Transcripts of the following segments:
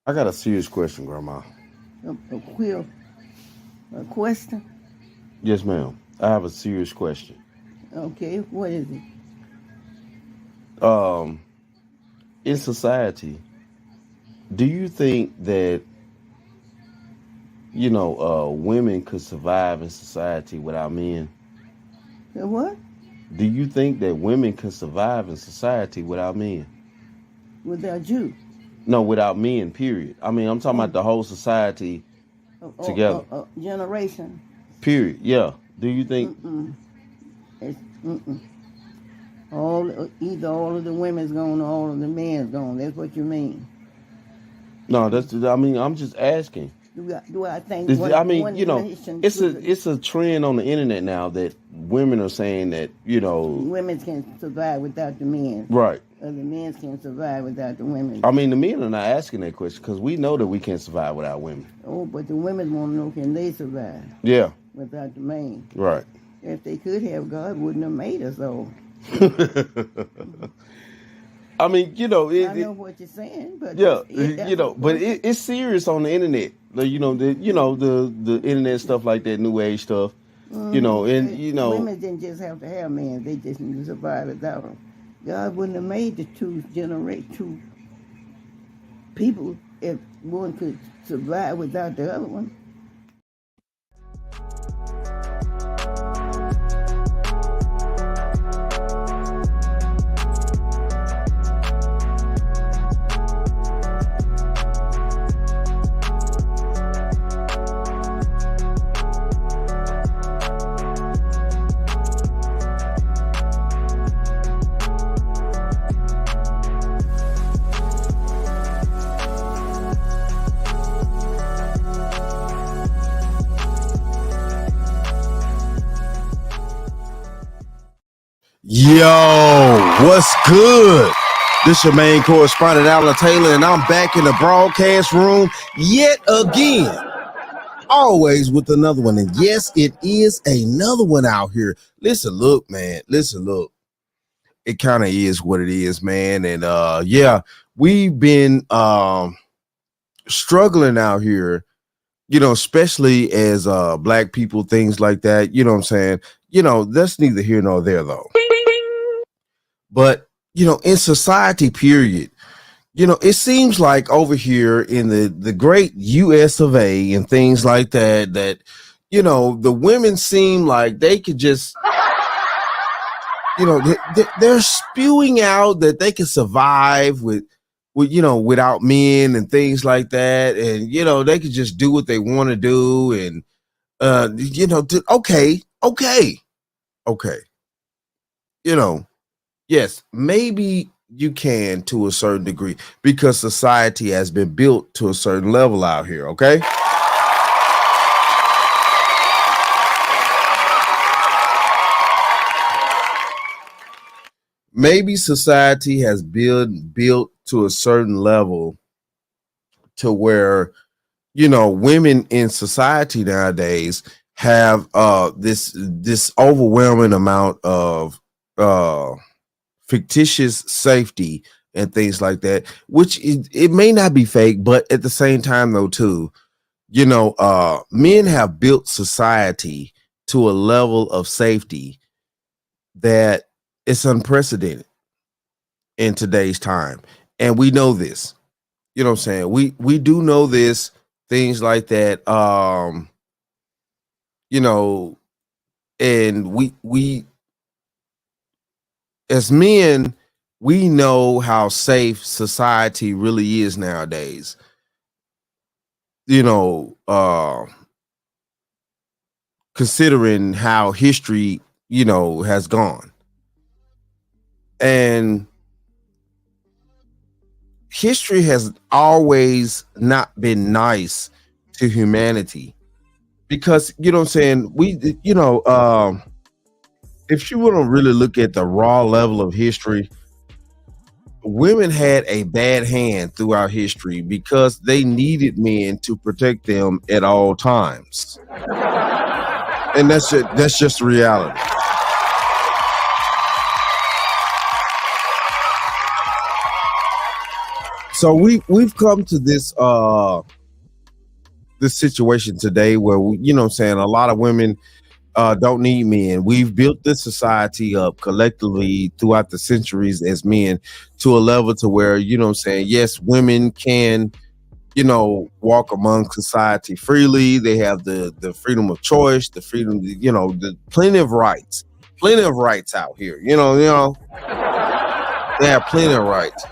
I got a serious question, Grandma. A quill, a question. Yes, ma'am. I have a serious question. Okay, what is it? Um, in society, do you think that women could survive in society without men? The what? Do you think that women could survive in society without men? Without you? No, without men. Period. I mean, I'm talking Oh, about the whole society together. generation. Period. Yeah. Do you think? Mm-mm. It's, mm-mm. Either all of the women's gone or all of the men's gone. That's what you mean. No, that's. I mean, I'm just asking. Do I think I mean, one nation it's a could it's a trend on the internet now that women are saying that women can survive without the men, right. or the men can survive without the women? I mean, the men are not asking that question because we know that we can't survive without women. Oh, but the women want to know, can they survive Yeah, without the man? right. If they could have, God wouldn't have made us all. I mean, I know what you're saying, but yeah, that's a but question. it's serious on the internet. The internet stuff like that, new age stuff. And Women didn't just have to have men; they just need to survive without them. God wouldn't have made the two people if one could survive without the other one. Yo, what's good? This your main correspondent, Alan Taylor, and I'm back in the broadcast room yet again. Always with another one. And yes, it is another one out here. Listen, look, man. Listen, look. It kind of is what it is, man. And yeah, we've been struggling out here, especially as black people, things like that. You know what I'm saying? That's neither here nor there though. But in society, period, it seems like over here in the great US of A and things like that, the women seem like they could just, they're spewing out that they can survive with without men and things like that. And, they could just do what they want to do. And, okay. Yes, maybe you can to a certain degree because society has been built to a certain level out here. Okay. Maybe society has been built to a certain level to where, women in society nowadays have this overwhelming amount of fictitious safety and things like that, which it may not be fake, but at the same time though too, men have built society to a level of safety that it's unprecedented in today's time. And we know this. You know what I'm saying? We do know this, things like that. And we as men, we know how safe society really is nowadays. Considering how history, has gone. And history has always not been nice to humanity because, what I'm saying, if you want to really look at the raw level of history, women had a bad hand throughout history because they needed men to protect them at all times. And that's just reality. So we've come to this situation today where you know what I'm saying, a lot of women don't need men. We've built this society up collectively throughout the centuries as men to a level to where, you know what I'm saying, yes, women can, you know, walk among society freely. They have the freedom of choice, the freedom, you know, the plenty of rights out here. They have plenty of rights,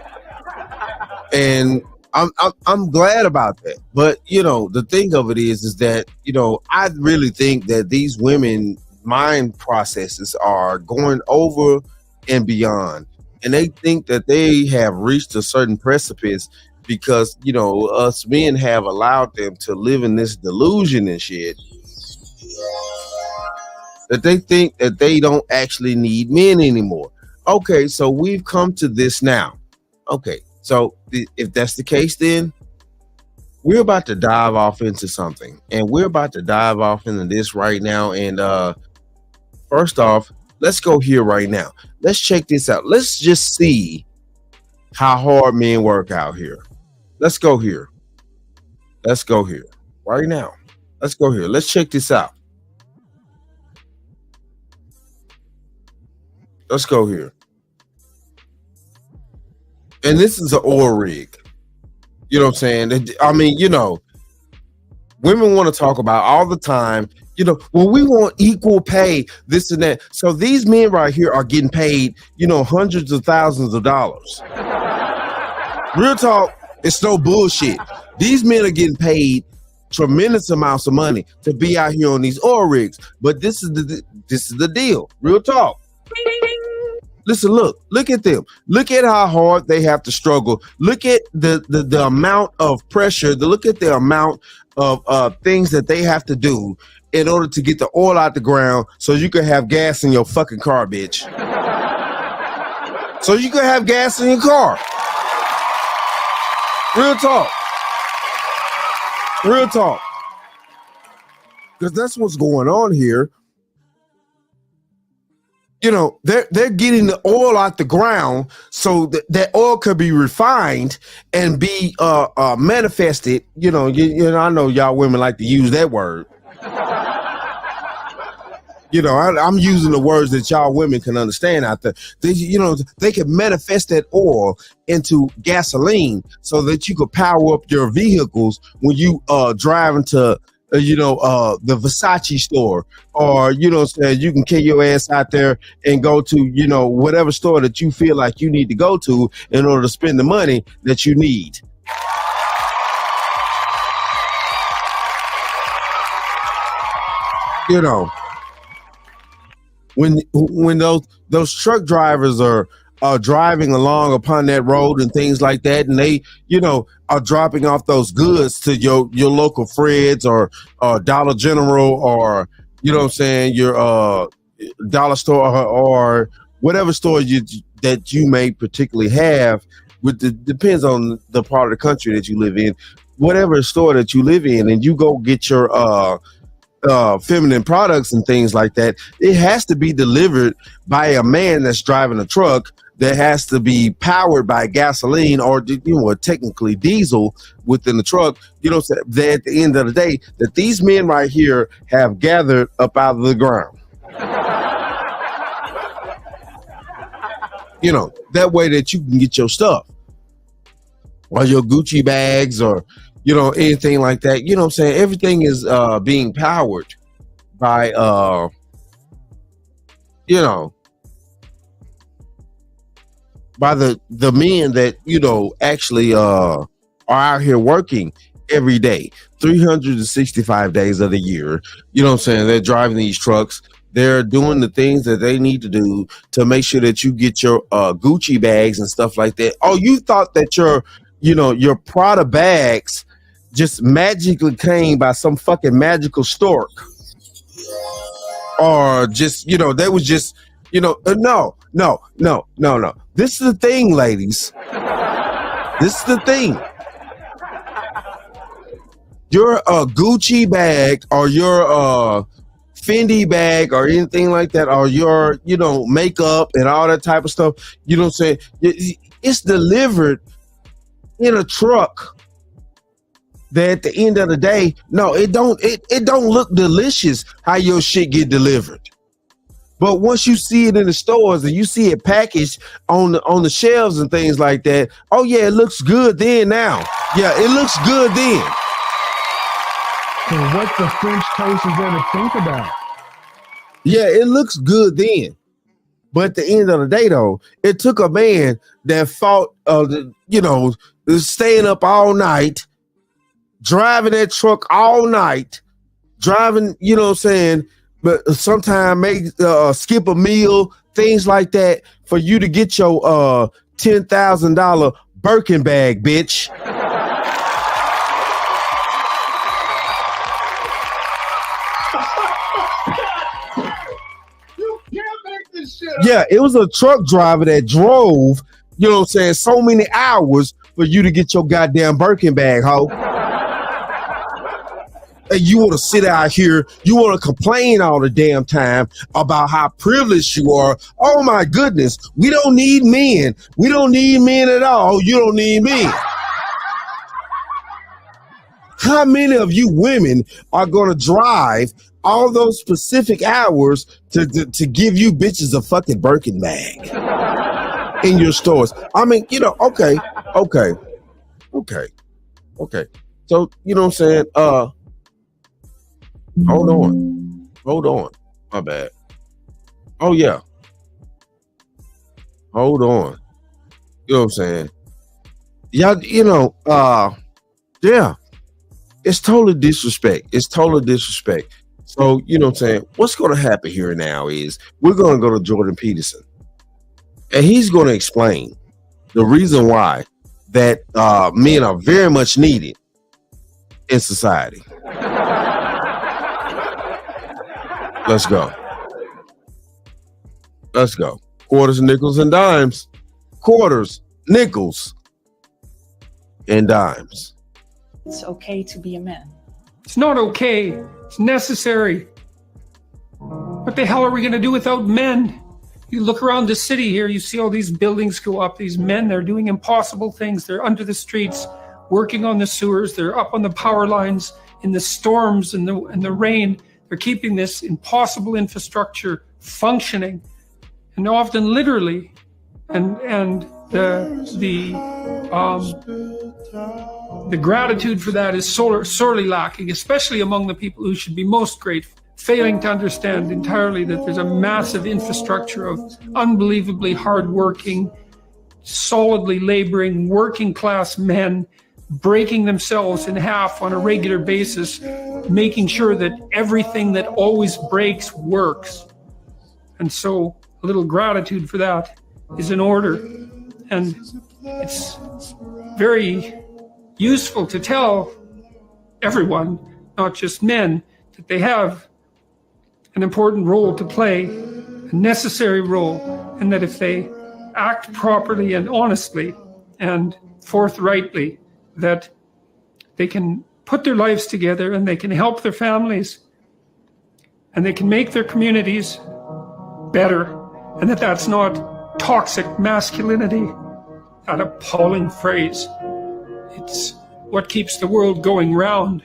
and I'm glad about that. But you know, the thing of it is that you know, I really think that these women mind processes are going over and beyond, and they think that they have reached a certain precipice because you know us men have allowed them to live in this delusion and shit that they think that they don't actually need men anymore. Okay, so we've come to this now. Okay, so if that's the case, then we're about to dive off into something, and we're about to dive off into this right now. And first off, let's go here right now. Let's check this out. Let's just see how hard men work out here. Let's go here. Let's go here right now. Let's go here. Let's check this out. Let's go here. And this is an oil rig. You know what I'm saying? I mean, you know, women want to talk about all the time, you know, well, we want equal pay, this and that. So these men right here are getting paid, you know, hundreds of thousands of dollars. Real talk, it's no bullshit. These men are getting paid tremendous amounts of money to be out here on these oil rigs. But this is the deal. Real talk. Listen, look at them. Look at how hard they have to struggle. Look at the amount of pressure. Look at the amount of things that they have to do in order to get the oil out the ground so you can have gas in your fucking car, bitch. So you can have gas in your car. Real talk. Real talk. Because that's what's going on here. You know, they're getting the oil out the ground so that oil could be refined and be manifested. You know, I know y'all women like to use that word. You know, I'm using the words that y'all women can understand out there. They can manifest that oil into gasoline so that you could power up your vehicles when you drive into the Versace store, or you can kill your ass out there and go to whatever store that you feel like you need to go to in order to spend the money that you need. You know, when those truck drivers are driving along upon that road and things like that, and they are dropping off those goods to your local Fred's or Dollar General, or your dollar store, or whatever store that you may particularly have. Depends on the part of the country that you live in. Whatever store that you live in, and you go get your feminine products and things like that, it has to be delivered by a man that's driving a truck that has to be powered by gasoline or technically diesel within the truck. That at the end of the day, that these men right here have gathered up out of the ground. That way that you can get your stuff, or your Gucci bags, or anything like that. You know what I'm saying? Everything is being powered by by the men that actually are out here working every day, 365 days of the year. You know what I'm saying? They're driving these trucks. They're doing the things that they need to do to make sure that you get your Gucci bags and stuff like that. Oh, you thought that your Prada bags just magically came by some fucking magical stork, or just they was just no. This is the thing, ladies. This is the thing. Your Gucci bag, or your Fendi bag, or anything like that, or your makeup and all that type of stuff, you know what I'm saying, it's delivered in a truck that at the end of the day, no, it don't look delicious how your shit get delivered. But once you see it in the stores and you see it packaged on the shelves and things like that, oh yeah, it looks good then now. Yeah, it looks good then. So what the French toast is there to think about? Yeah, it looks good then. But at the end of the day, though, it took a man that fought, staying up all night, driving that truck all night, driving, but sometimes skip a meal, things like that, for you to get your $10,000 Birkin bag, bitch. Yeah, it was a truck driver that drove, so many hours for you to get your goddamn Birkin bag, ho. And you want to sit out here, you want to complain all the damn time about how privileged you are. Oh my goodness, we don't need men. We don't need men at all. You don't need men. How many of you women are going to drive all those specific hours to give you bitches a fucking Birkin bag in your stores? I mean, okay. So, you know what I'm saying? Hold on. My bad. Oh yeah. Hold on. You know what I'm saying? Y'all, yeah. It's total disrespect. So, you know what I'm saying? What's going to happen here now is we're going to go to Jordan Peterson. And he's going to explain the reason why that men are very much needed in society. Let's go. Quarters, nickels, and dimes. Quarters, nickels, and dimes. It's okay to be a man. It's not okay. It's necessary. What the hell are we going to do without men? You look around the city here, you see all these buildings go up. These men, they're doing impossible things. They're under the streets, working on the sewers. They're up on the power lines in the storms and the rain. They're keeping this impossible infrastructure functioning, and often literally, and the gratitude for that is sorely lacking, especially among the people who should be most grateful, failing to understand entirely that there's a massive infrastructure of unbelievably hardworking, solidly laboring, working class men breaking themselves in half on a regular basis, making sure that everything that always breaks works. And so a little gratitude for that is in order. And it's very useful to tell everyone, not just men, that they have an important role to play, a necessary role, and that if they act properly and honestly and forthrightly, that they can put their lives together and they can help their families and they can make their communities better, and that's not toxic masculinity, that appalling phrase. It's what keeps the world going round.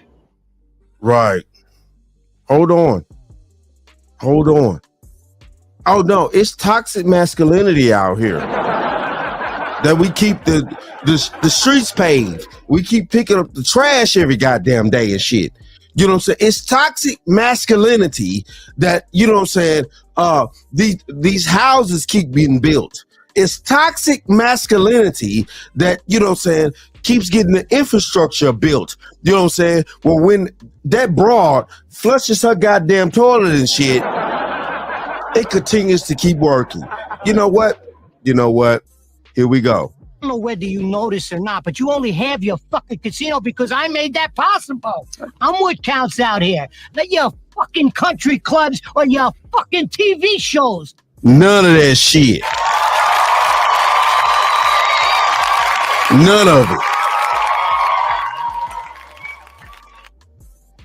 Right. Hold on. Oh no, it's toxic masculinity out here. That we keep the streets paved. We keep picking up the trash every goddamn day and shit. You know what I'm saying? It's toxic masculinity that, you know what I'm saying, these houses keep being built. It's toxic masculinity that, you know what I'm saying, keeps getting the infrastructure built. You know what I'm saying? Well, when that broad flushes her goddamn toilet and shit, it continues to keep working. You know what? Here we go. I don't know whether you notice or not, but you only have your fucking casino because I made that possible. I'm what counts out here. Not your fucking country clubs or your fucking TV shows. None of that shit. None of it.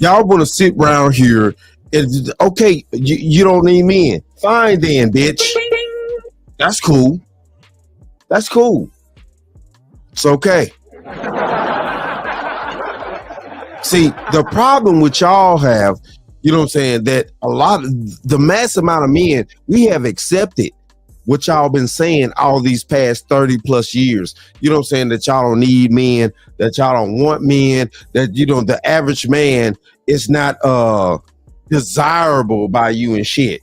Y'all want to sit around here and, okay, you don't need men. Fine then, bitch. That's cool. It's okay. See, the problem with y'all have, you know what I'm saying, that a lot of the mass amount of men, we have accepted what y'all been saying all these past 30 plus years. You know what I'm saying, that y'all don't need men, that y'all don't want men, that, you know, the average man is not desirable by you and shit.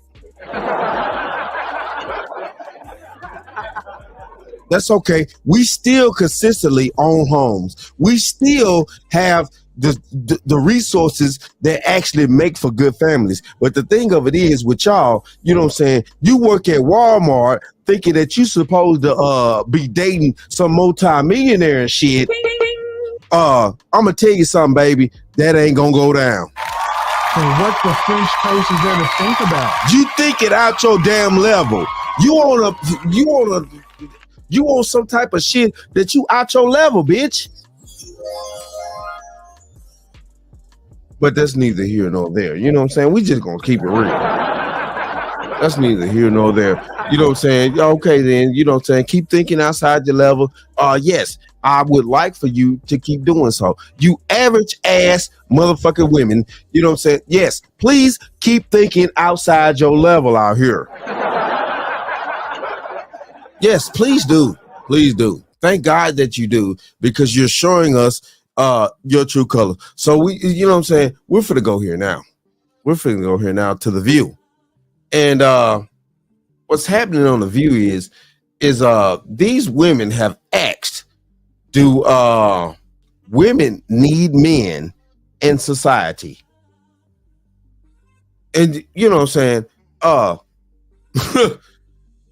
That's okay. We still consistently own homes. We still have the resources that actually make for good families. But the thing of it is with y'all, you know what I'm saying, you work at Walmart thinking that you supposed to be dating some multi-millionaire and shit. I'm gonna tell you something, baby, that ain't gonna go down. So what the French toast is there to think about? You think it out your damn level. You want some type of shit that you out your level, bitch. But that's neither here nor there. You know what I'm saying? We just gonna keep it real. That's neither here nor there. You know what I'm saying? Okay, then, you know what I'm saying? Keep thinking outside your level. Yes, I would like for you to keep doing so. You average ass motherfucking women, you know what I'm saying? Yes, please keep thinking outside your level out here. Yes, please do. Please do. Thank God that you do, because you're showing us your true color. So we, you know what I'm saying, we're finna go here now. We're finna go here now to The View. And what's happening on The View is these women have asked, do women need men in society? And you know what I'm saying,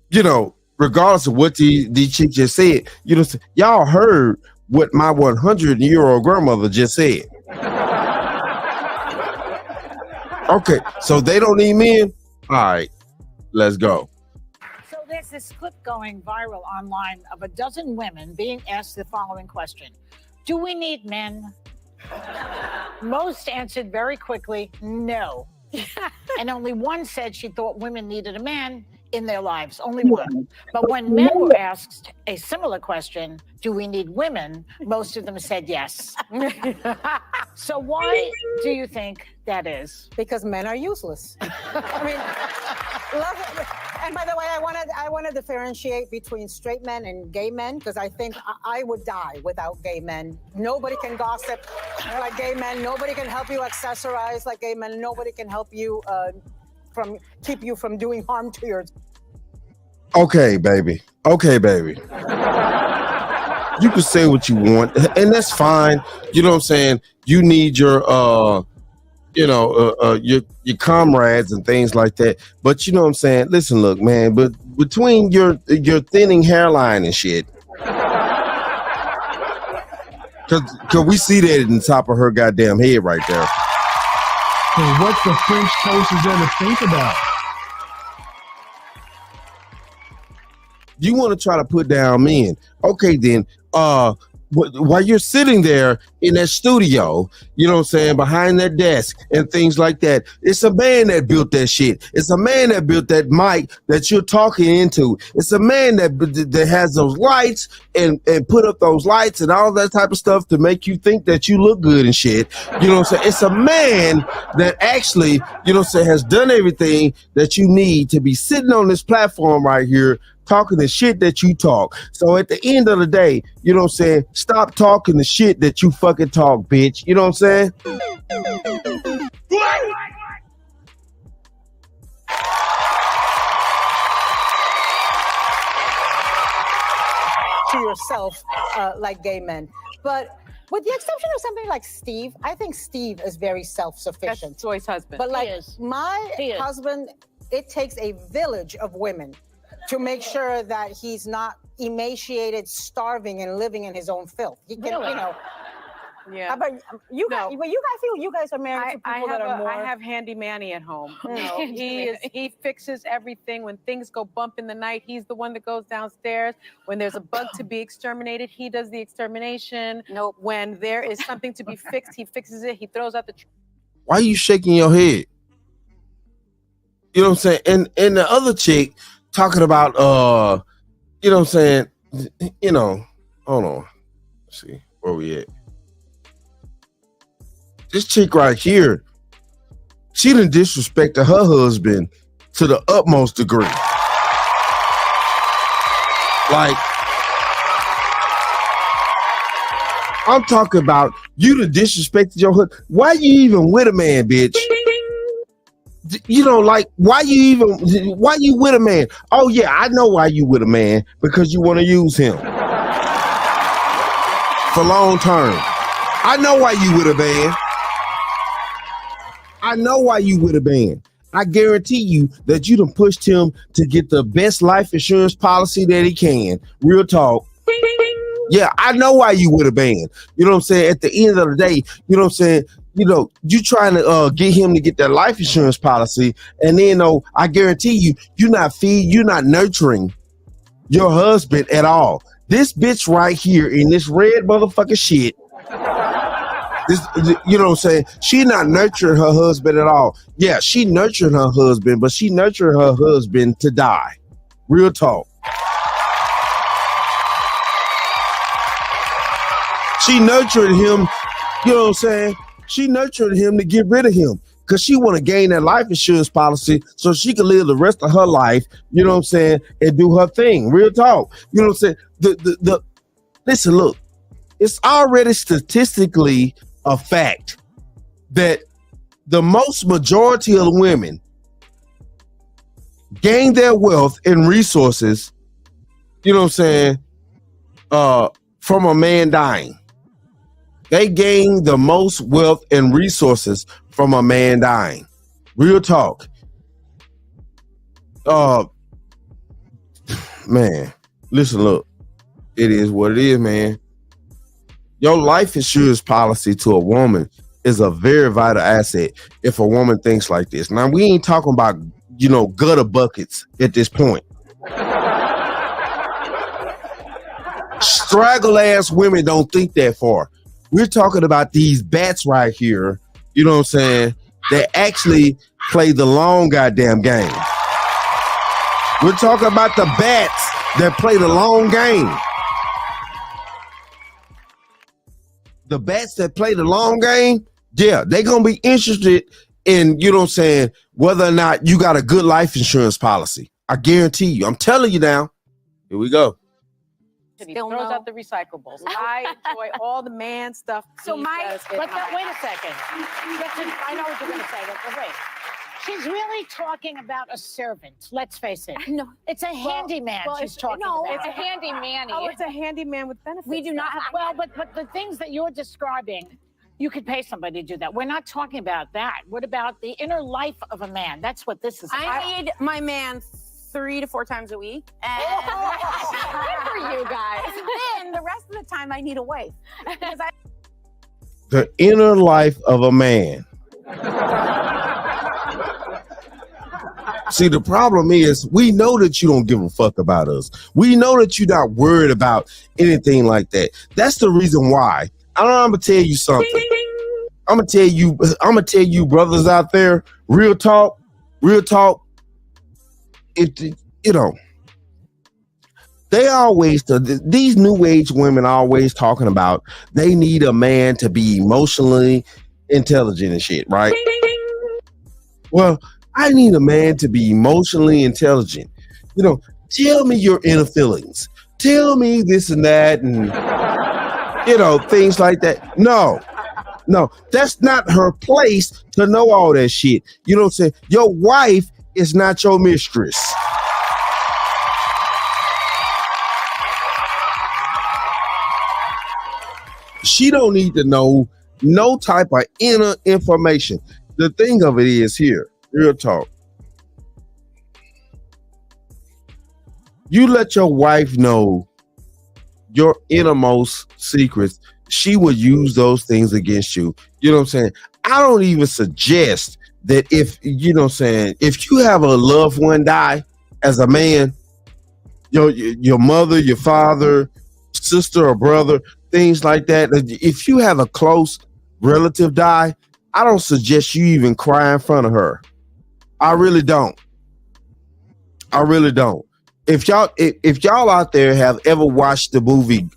you know, regardless of what these chicks just said, you know, y'all heard what my 100-year-old grandmother just said. Okay, so they don't need men? All right, let's go. So there's this clip going viral online of a dozen women being asked the following question: do we need men? Most answered very quickly, no. And only one said she thought women needed a man in their lives, only one. But when men were asked a similar question, do we need women? Most of them said yes. So why do you think that is? Because men are useless. I mean, and by the way, I want to differentiate between straight men and gay men, because I think I would die without gay men. Nobody can gossip like gay men. Nobody can help you accessorize like gay men. Nobody can help you keep you from doing harm to your. Okay, baby. Okay, baby. You can say what you want, and that's fine. You know what I'm saying? You need your your comrades and things like that. But you know what I'm saying? Listen, look, man, but between your thinning hairline and shit, cause we see that in the top of her goddamn head right there. So what the French toast is there to think about? You want to try to put down men. Okay, then, while you're sitting there in that studio, you know what I'm saying, behind that desk and things like that, it's a man that built that shit. It's a man that built that mic that you're talking into. It's a man that has those lights and put up those lights and all that type of stuff to make you think that you look good and shit. You know what I'm saying? It's a man that actually, you know what I'm saying, has done everything that you need to be sitting on this platform right here talking the shit that you talk. So at the end of the day, you know what I'm saying, stop talking the shit that you fucking talk, bitch. You know what I'm saying? To yourself like gay men. But with the exception of somebody like Steve, I think Steve is very self-sufficient. That's Joy's husband. But like my husband, it takes a village of women to make sure that he's not emaciated, starving, and living in his own filth. He can, you know. Yeah. But you guys, I feel you guys are married to people that are more. I have Handy Manny at home. No, he fixes everything. When things go bump in the night, he's the one that goes downstairs. When there's a bug to be exterminated, he does the extermination. Nope. When there is something to be fixed, he fixes it. He throws out the. Why are you shaking your head? You know what I'm saying? And the other chick talking about you know what I'm saying, you know, hold on. Let's see. Where we at? This chick right here, she done disrespected her husband to the utmost degree. Like, I'm talking about you done disrespected your husband. Why you even with a man, bitch? You know, like, why you with a man? Oh yeah, I know why you with a man, because you want to use him for long term. I know why you with a man. I know why you with a man. I guarantee you that you done pushed him to get the best life insurance policy that he can. Real talk. Yeah, I know why you with a band. You know what I'm saying? At the end of the day, you know what I'm saying? You know, you trying to get him to get that life insurance policy, and then I guarantee you, you're not nurturing your husband at all. This bitch right here in this red motherfucking shit, this, you know what I'm saying? She not nurturing her husband at all. Yeah, she nurturing her husband, but she nurturing her husband to die. Real talk. She nurtured him, you know what I'm saying? She nurtured him to get rid of him because she want to gain that life insurance policy so she can live the rest of her life, you know what I'm saying, and do her thing. Real talk. You know what I'm saying? Listen, look, it's already statistically a fact that the most majority of women gain their wealth and resources, you know what I'm saying, from a man dying. They gain the most wealth and resources from a man dying. Real talk. Man, listen, look, it is what it is, man. Your life insurance policy to a woman is a very vital asset if a woman thinks like this. Now, we ain't talking about, you know, gutter buckets at this point. Straggle ass women don't think that far. We're talking about these bats right here, you know what I'm saying, that actually play the long goddamn game. We're talking about the bats that play the long game. The bats that play the long game, yeah, they're going to be interested in, you know what I'm saying, whether or not you got a good life insurance policy. I guarantee you. I'm telling you now. Here we go. He throws out the recyclables. I enjoy all the man stuff. So wait a second. I know what you're going to say, but wait. She's really talking about a servant. Let's face it. No, it's a handyman she's talking about. It's a handy Manny. Oh, it's a handyman with benefits. We do not have, well, but the things that you're describing, you could pay somebody to do that. We're not talking about that. What about the inner life of a man? That's what this is about. I need my man 3 to 4 times a week. And good for you guys. And then the rest of the time I need a wife. The inner life of a man. See, the problem is we know that you don't give a fuck about us. We know that you're not worried about anything like that. That's the reason why. I'm gonna tell you something. I'm gonna tell you brothers out there, real talk. It, you know, they always, these new age women always talking about they need a man to be emotionally intelligent and shit, right? Well, I need a man to be emotionally intelligent. You know, tell me your inner feelings. Tell me this and that and, you know, things like that. No, that's not her place to know all that shit. You know what I'm saying? Your wife is not your mistress. She don't need to know no type of inner information. The thing of it is here, real talk. You let your wife know your innermost secrets, she will use those things against you. You know what I'm saying? I don't even suggest that if, you know what I'm saying, if you have a loved one die as a man, your mother, your father, sister or brother, things like that, if you have a close relative die, I don't suggest you even cry in front of her. I really don't. If y'all out there have ever watched the movie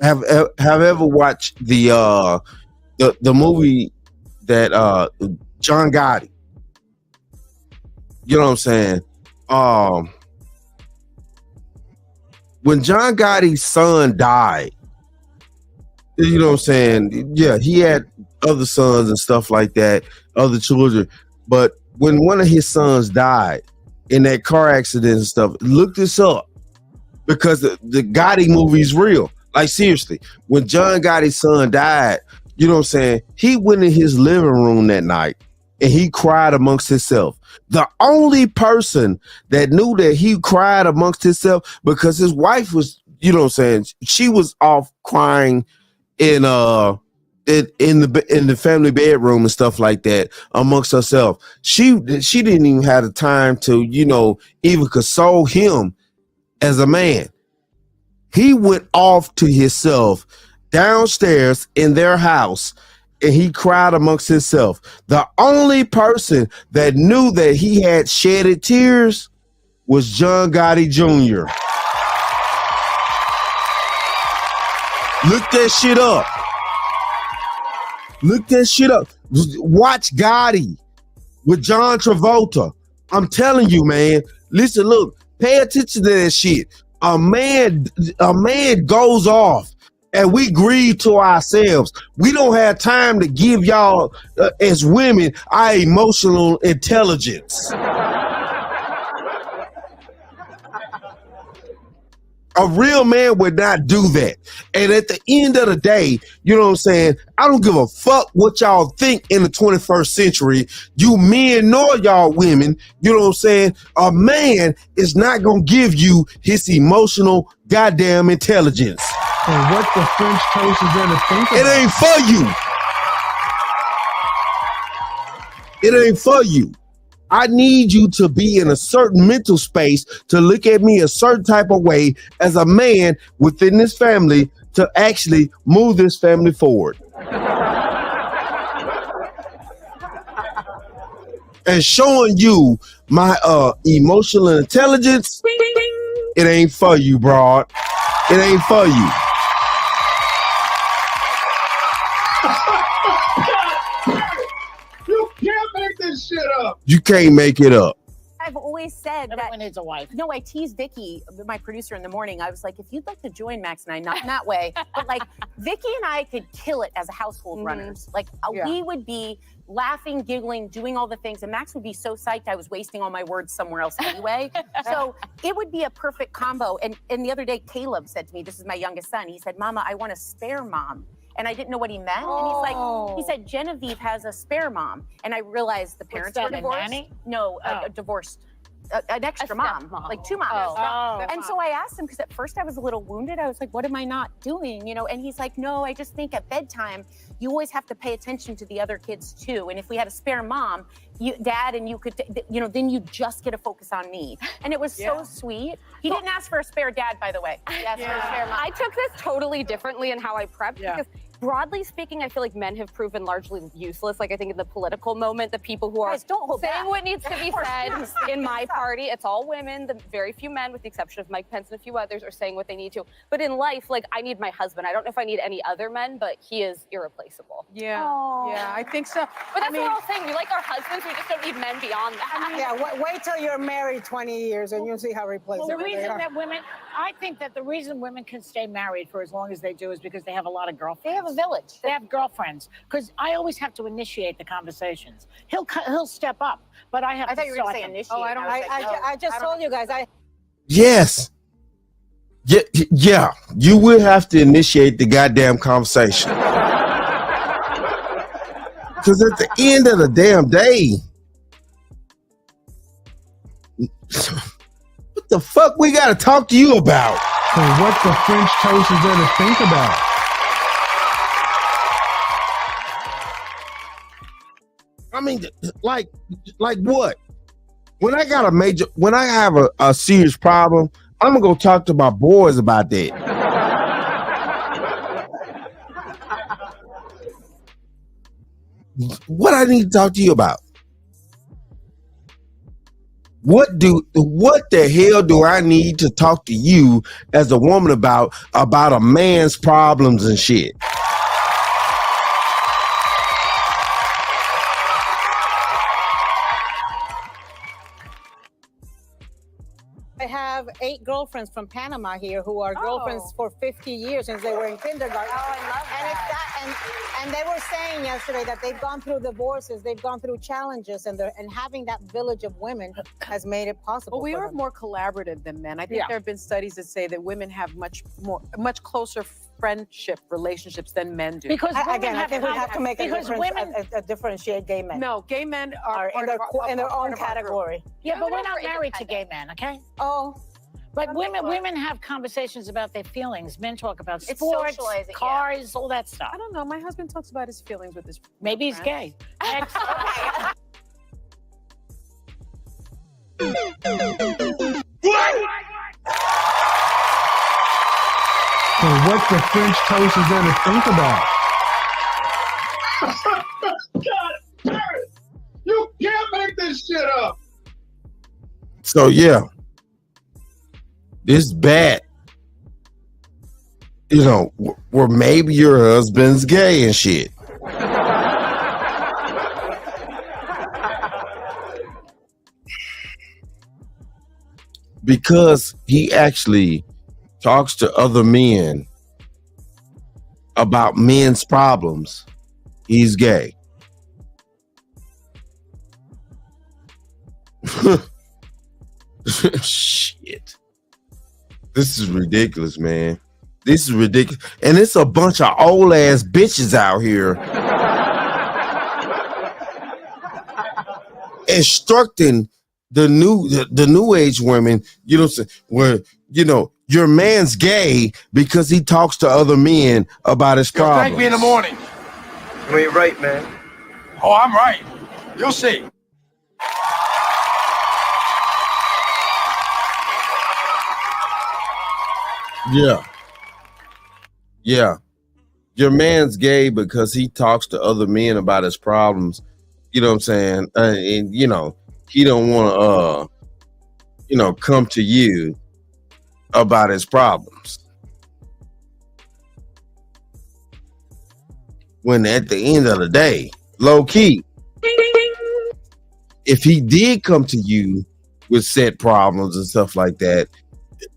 have ever watched the movie that John Gotti? You know what I'm saying? When John Gotti's son died, you know what I'm saying? Yeah, he had other sons and stuff like that, other children. But when one of his sons died in that car accident and stuff, look this up because the Gotti movie is real. Like seriously, when John Gotti's son died, you know what I'm saying? He went in his living room that night and he cried amongst himself. The only person that knew that he cried amongst himself because his wife was, you know what I'm saying? She was off crying in the family bedroom and stuff like that amongst herself. She didn't even have the time to, you know, even console him as a man. He went off to himself downstairs in their house and he cried amongst himself. The only person that knew that he had shedded tears was John Gotti Jr. Look that shit up. Look that shit up. Watch Gotti with John Travolta. I'm telling you, man. Listen, look, pay attention to that shit. A man goes off and we grieve to ourselves. We don't have time to give y'all as women our emotional intelligence. A real man would not do that. And at the end of the day, you know what I'm saying? I don't give a fuck what y'all think in the 21st century. You men nor y'all women, you know what I'm saying? A man is not going to give you his emotional goddamn intelligence. And what the French toast is there to think about? It ain't for you. It ain't for you. I need you to be in a certain mental space to look at me a certain type of way as a man within this family to actually move this family forward. And showing you my emotional intelligence, it ain't for you, broad. It ain't for you. Shit up. You can't make it up. I've always said Everyone needs a wife. No, I teased Vicky, my producer, in the morning. I was like, if you'd like to join Max and I, not in that way, but like Vicky and I could kill it as a household runners. Like we would be laughing, giggling, doing all the things, and Max would be so psyched I was wasting all my words somewhere else anyway. So it would be a perfect combo. And the other day, Caleb said to me, this is my youngest son, he said, Mama, I want a spare mom. And I didn't know what he meant. And he's like, he said, Genevieve has a spare mom. And I realized the parents were divorced. Manny? No, divorced. An extra mom, like two moms. And so I asked him, because at first I was a little wounded. I was like, what am I not doing? You know, and he's like, no, I just think at bedtime, you always have to pay attention to the other kids too. And if we had a spare mom, dad and you could, you know, then you just get to focus on me. And it was so sweet. He didn't ask for a spare dad, by the way. He asked for a spare mom. I took this totally differently in how I prepped because broadly speaking, I feel like men have proven largely useless. Like I think in the political moment, the people who are saying what needs to be said in my party, it's all women. The very few men, with the exception of Mike Pence and a few others, are saying what they need to. But in life, like I need my husband. I don't know if I need any other men, but he is irreplaceable. Yeah, I think so. But that's the whole thing. We like our husbands. We just don't need men beyond that. Wait till you're married 20 years and you'll see how replaceable Well, the they reason are. that women, I think that the reason women can stay married for as long as they do is because they have a lot of girlfriends. They have a village. They have girlfriends. Because I always have to initiate the conversations. He'll step up, but I have I to thought you were going to start say them. initiate. Oh, I just told you guys. Yes. Yeah. You will have to initiate the goddamn conversation. Because at the end of the damn day, what the fuck we got to talk to you about? So what the French toast is there to think about? I mean, like what? When I have a serious problem, I'm gonna go talk to my boys about that. What I need to talk to you about? What the hell do I need to talk to you as a woman about a man's problems and shit? I have 8 girlfriends from Panama here who are girlfriends for 50 years since they were in kindergarten. Oh, I love that. And they were saying yesterday that they've gone through divorces, they've gone through challenges, and having that village of women has made it possible. Well, we for are them. more collaborative than men. I think there have been studies that say that women have much closer friendship relationships than men do. Because I think we have to make a differentiate gay men. No, gay men are in their own category. Yeah, but we're not married to gay men, okay? Oh. But women have conversations about their feelings. Men talk about It's sports, socializing, cars, all that stuff. I don't know. My husband talks about his feelings with his Maybe he's gay. Next. So what the French toast is there to think about? God, you can't make this shit up. So yeah, this bat, you know, where maybe your husband's gay and shit. Because he actually talks to other men about men's problems, he's gay. Shit. This is ridiculous, man. This is ridiculous. And it's a bunch of old ass bitches out here instructing the new age women, you know, where, you know, your man's gay because he talks to other men about his problems. Thank me in the morning. You ain't right, man. Oh, I'm right. You'll see. Yeah. Yeah. Your man's gay because he talks to other men about his problems. You know what I'm saying? And, you know, he don't want to, you know, come to you about his problems. When at the end of the day, low key, if he did come to you with set problems and stuff like that,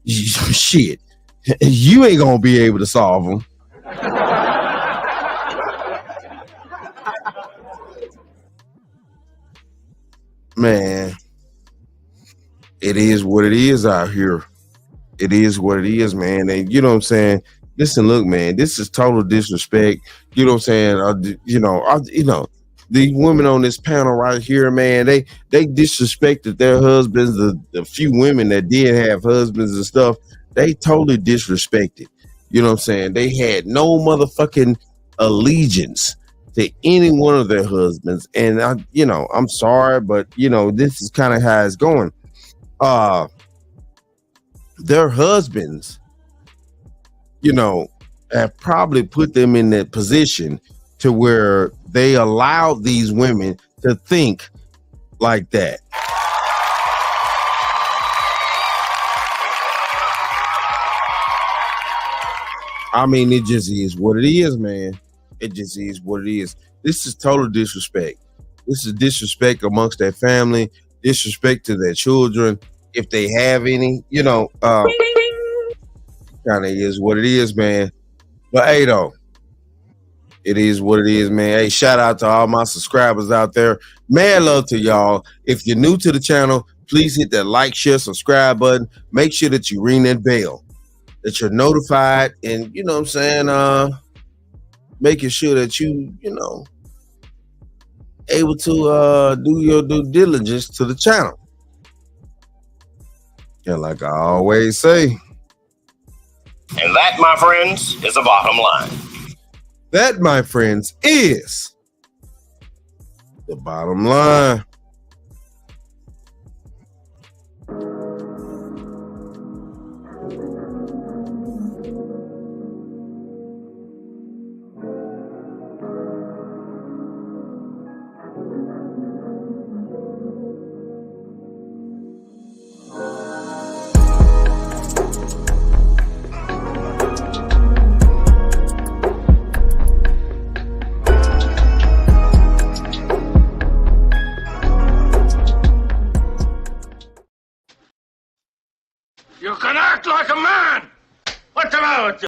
shit, you ain't gonna be able to solve them. Man, it is what it is out here. It is what it is, man. And you know what I'm saying? Listen, look, man, this is total disrespect. You know what I'm saying? You know, these women on this panel right here, man, they disrespected their husbands. The few women that did have husbands and stuff, they totally disrespected. You know what I'm saying? They had no motherfucking allegiance to any one of their husbands. And I'm sorry, but you know, this is kind of how it's going. Their husbands, you know, have probably put them in that position to where they allowed these women to think like that. I mean, it just is what it is, man. It just is what it is. This is total disrespect. This is disrespect amongst their family, disrespect to their children, if they have any, you know, kind of is what it is, man. But hey, though, it is what it is, man. Hey, shout out to all my subscribers out there. Mad love to y'all. If you're new to the channel, please hit that like, share, subscribe button. Make sure that you ring that bell, that you're notified, and you know what I'm saying, making sure that you know, able to do your due diligence to the channel. And like I always say, and that, my friends, is the bottom line. That, my friends, is the bottom line. You can act like a man. What's the matter with you?